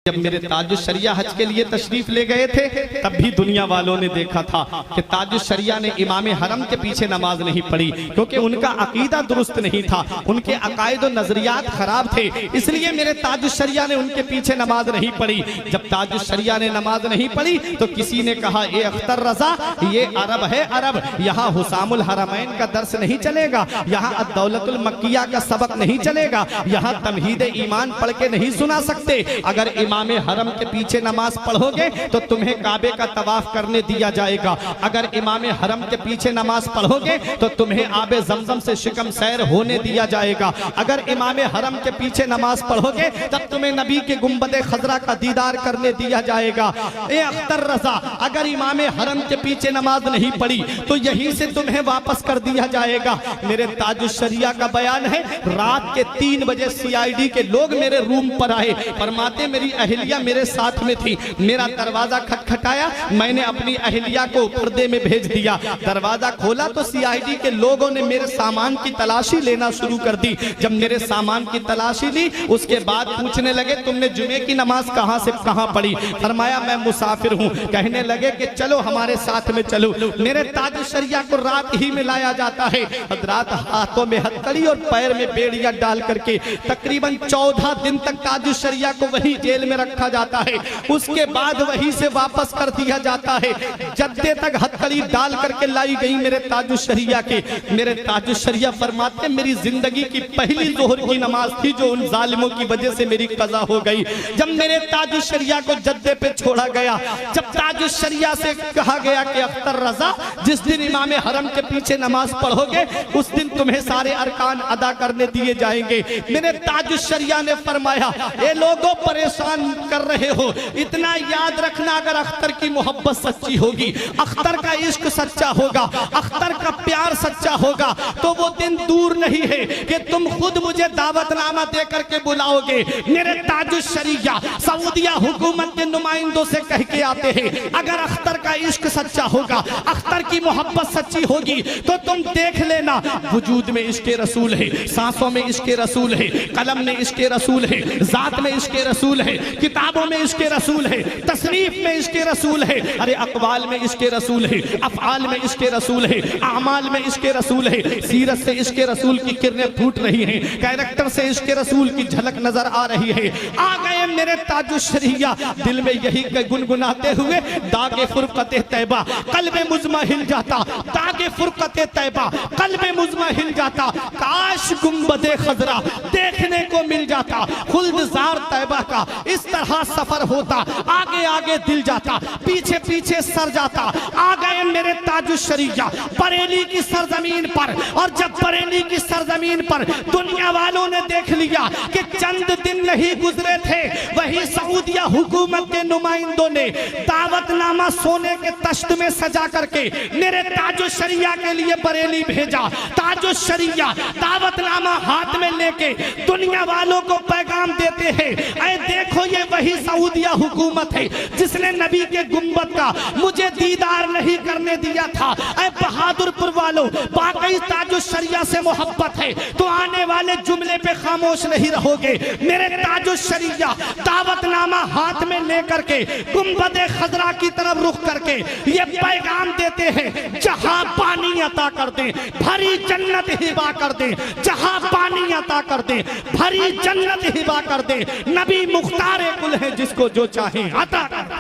जब मेरे ताजुश्शरिया हज के लिए तशरीफ ले गए थे तब भी दुनिया वालों ने देखा था कि ताजुश्शरिया ने इमाम हरम के पीछे नमाज नहीं पढ़ी, क्योंकि उनका अकीदा दुरुस्त नहीं था, उनके अकायद और नजरियात खराब थे, इसलिए मेरे ताजुश्शरिया ने उनके पीछे नमाज नहीं पढ़ी। जब ताजुश्शरिया ने नमाज नहीं पढ़ी तो किसी ने कहा, ये अख्तर रजा, ये अरब है अरब, यहाँ हुसामुल हरमैन का दर्स नहीं चलेगा, यहाँ अद-दौलतुल मक्किया का सबक नहीं चलेगा, यहाँ तमहीद ईमान पढ़ के नहीं सुना सकते। अगर इमाम हरम के पीछे नमाज पढ़ोगे तो तुम्हें काबे का तवाफ करने दिया जाएगा, अगर इमाम हरम के पीछे नमाज पढ़ोगे तो तुम्हें आबे जमजम से शिकम सैर होने दिया जाएगा, अगर इमाम हरम के पीछे नमाज पढ़ोगे तब तुम्हें नबी के गुंबदे खजरा का दीदार करने दिया जाएगा। ए अख्तर रजा, अगर इमाम हरम के पीछे नमाज नहीं पढ़ी तो यहीं से तुम्हें वापस कर दिया जाएगा। मेरे ताजुश्शरिया का बयान है, रात के 3 बजे CID के लोग मेरे रूम पर आए, फरमाते मेरी अहिलिया मेरे साथ में थी, मेरा दरवाजा खटखटाया, मैंने अपनी अहिलिया को पर्दे में भेज दिया, दरवाजा खोला तो CID के लोगों ने मेरे सामान की तलाशी लेना शुरू कर दी। जब मेरे सामान की तलाशी ली उसके बाद पूछने लगे, तुमने जुमे की नमाज कहां से कहां पढ़ी? फरमाया मैं मुसाफिर हूं। कहने लगे कि चलो हमारे साथ में चलो। मेरे ताजुश्शरिया को रात ही में लाया जाता है, हजरात हाथों में हथकड़ी और पैर में बेड़ियां डाल करके तकरीबन 14 दिन तक ताजुश्शरिया को वही जेल में रखा जाता है, उसके बाद वहीं से वापस कर दिया जाता है। जद्दे तक हथकड़ी डाल करके लाई गई मेरे ताजुश्शरिया के। मेरे ताजुश्शरिया फरमाते मेरी जिंदगी की पहली जोहर की नमाज थी जो उन जालिमों की वजह से मेरी कज़ा हो गई। जब मेरे ताजुश्शरिया को जद्दे पे छोड़ा गया, जब ताजुश्शरिया से कहा गया कि अख्तर रजा जिस दिन इमाम हरम के पीछे नमाज पढ़ोगे उस दिन तुम्हें सारे अरकान अदा करने दिए जाएंगे, मेरे ताजुश्शरिया ने फरमाया, ये लोगों परेशान कर रहे हो, इतना याद रखना, अगर अख्तर की मोहब्बत सच्ची होगी, अख्तर का इश्क सच्चा होगा, अख्तर का प्यार सच्चा होगा तो वो दिन दूर नहीं है कि तुम खुद मुझे दावतनामा दे करके बुलाओगे। मेरे ताजुश्शरिया सऊदिया हुकूमत के नुमाइंदों से कह के आते हैं, अगर अख्तर का इश्क सच्चा होगा, अख्तर की मोहब्बत सच्ची होगी तो तुम देख लेना, वजूद में इश्क़े रसूल है, सांसों में इश्क़े रसूल है, कलम में इश्क़े रसूल है, जात में इश्क़े रसूल है, किताबों में इश्क़े रसूल है, तसनीफ में इश्क़े रसूल है, अरे अक़वाल में इश्क़े रसूल है, अफ़आल में इश्क़े रसूल है, आमाल में इश्क़े रसूल है, सीरत से इश्क़े रसूल की किरणें फूट रही हैं, कैरेक्टर से इश्क़े रसूल की झलक नजर आ रही है। आ गए मेरे ताजुश्शरिया दिल में यही गुनगुनाते हुए, दागे फुरक़ते तैबा क़ल्बे मुज़मा हिल जाता, दागे फुरक़ते तैबा क़ल्बे मुज़मा हिल जाता, काश गुंबदे खजरा देखने को मिल जाता, खुल्दजार तैबा का इस तरह सफर होता, आगे आगे दिल जाता, पीछे पीछे सर जाता। आ गए मेरे ताजुश्शरिया बरेली की सरजमीन पर, और जब बरेली की सरजमीन पर दुनिया वालों ने देख लिया कि चंद दिन नहीं गुजरे थे, वही सऊदिया हुकूमत के नुमाइंदों ने दावतनामा सोने के तश्त में सजा करके मेरे ताजुश्शरिया के लिए बरेली भेजा। ताजुश्शरिया दावतनामा हाथ में लेके दुनिया वालों को पैगाम देते हैं, ऐ देखो ये वही सऊदिया हुकूमत है जिसने नबी के गुंबद का मुझे दीदार नहीं करने दिया था। ऐ बहादुरपुर वालों, बाकी ताजुश्शरिया से मोहब्बत है तो आने वाले जुमले पे खामोश नहीं रहोगे। मेरे ताजुश्शरिया दावतनामा हाथ में लेकर के गुंबदे खजरा की तरफ रुख करके ये पैगाम देते हैं, जहां पानी अता कर दे भरी जन्नत हिबा कर दे, जहां पानी अता कर दे भरी जन्नत हिबा कर दे, नबी मुख्तार कुल है जिसको जो चाहे अता कर दे,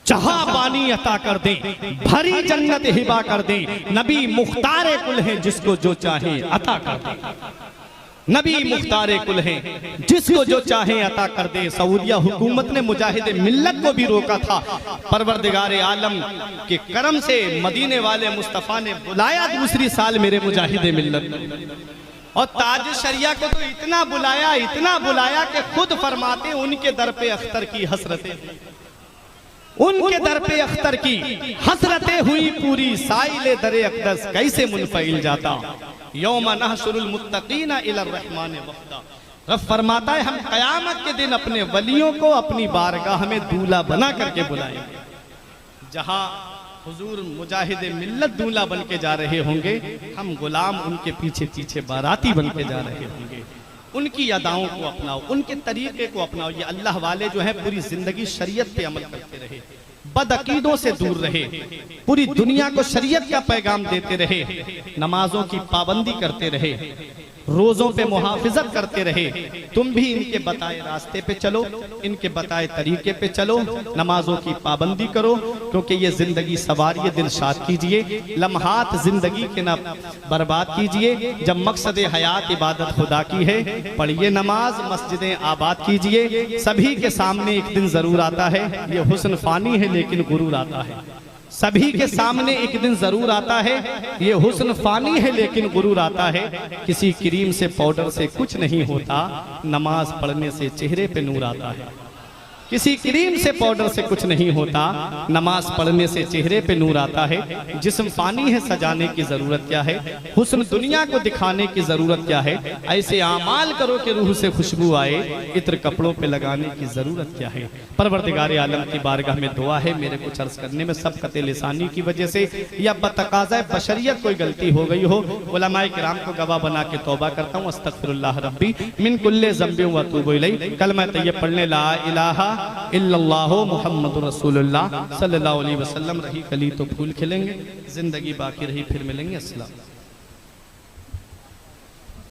जहां पानी अता कर दे भरी जन्नत हिबा कर दे, नबी मुख्तार कुल है जिसको जो चाहे अता कर दे, नबी मुख्तार कुल है जिसको जो चाहे अता कर दे। सऊदिया हुकूमत ने मुजाहिद मिल्लत को भी रोका था, परवरदिगार आलम के करम से मदीने वाले मुस्तफ़ा ने बुलाया दूसरी साल मेरे मुजाहिद मिल्लत, और ताजुश्शरिया को तो इतना बुलाया कि खुद फरमाते उनके दर पे अख्तर की हसरतें, उनके दर पे अख्तर की हसरतें हुई पूरी, साइले दरे अक़दस कैसे मुनफ़इल जाता, यौम नहशुरुल मुत्तक़ीना इलर रहमान वफ़दा। रब फरमाता है हम क़यामत के दिन अपने वलियों को अपनी बारगाह में दूल्हा बना करके बुलाएंगे। जहां हुजूर मुजाहिद मिल्लत दूल्हा बन के जा रहे होंगे, हम गुलाम उनके पीछे पीछे बाराती बन के जा रहे होंगे। उनकी अदाओं को अपनाओ, उनके तरीके को अपनाओ। ये अल्लाह वाले जो है पूरी जिंदगी शरीयत पे अमल करते रहे, बदअकीदों से दूर रहे, पूरी दुनिया को शरीयत का पैगाम देते रहे, नमाजों की पाबंदी करते रहे, रोजों पे मुहाफिजत करते रहे। तुम भी इनके बताए रास्ते पे चलो, इनके बताए तरीके पे चलो, नमाजों की पाबंदी करो, क्योंकि ये जिंदगी सवारिये, दिलशाद कीजिए, लम्हात जिंदगी के ना बर्बाद कीजिए। जब मकसद हयात इबादत खुदा की है, पढ़िए नमाज, मस्जिदें आबाद कीजिए। सभी के सामने एक दिन जरूर आता है, ये हुस्न फानी है लेकिन गुरूर आता है। सभी के सामने एक दिन जरूर आता है, ये हुस्न फानी है लेकिन गुरूर आता है। किसी क्रीम से पाउडर से कुछ नहीं होता, नमाज पढ़ने से चेहरे पे नूर आता है। किसी क्रीम से पाउडर से कुछ नहीं होता, नमाज पढ़ने से चेहरे पे नूर आता है। जिस्म फानी है, सजाने की जरूरत क्या है, हुस्न दुनिया को दिखाने की जरूरत क्या है। ऐसे आमाल करो कि रूह से खुशबू आए, इत्र कपड़ों पे लगाने की जरूरत क्या है। परवरदिगार आलम की बारगाह में दुआ है, मेरे कुछ अर्ज करने में सबकत लिसानी की वजह से या बतकाज़ा बशरियत कोई गलती हो गई हो, उलमाए किराम को गवाह बना के तौबा करता हूँ। अस्तगफिरुल्लाह रब्बी मिन कुल्ले ज़ंबिन व अतूबु इलैह। कलमा तैयब पढ़ने ला इलाहा इल्लल्लाहु मुहम्मदुर रसूलुल्लाह सल्लल्लाहु अलैहि वसल्लम। रही कली तो फूल खिलेंगे, जिंदगी बाकी रही फिर मिलेंगे। अस्सलाम।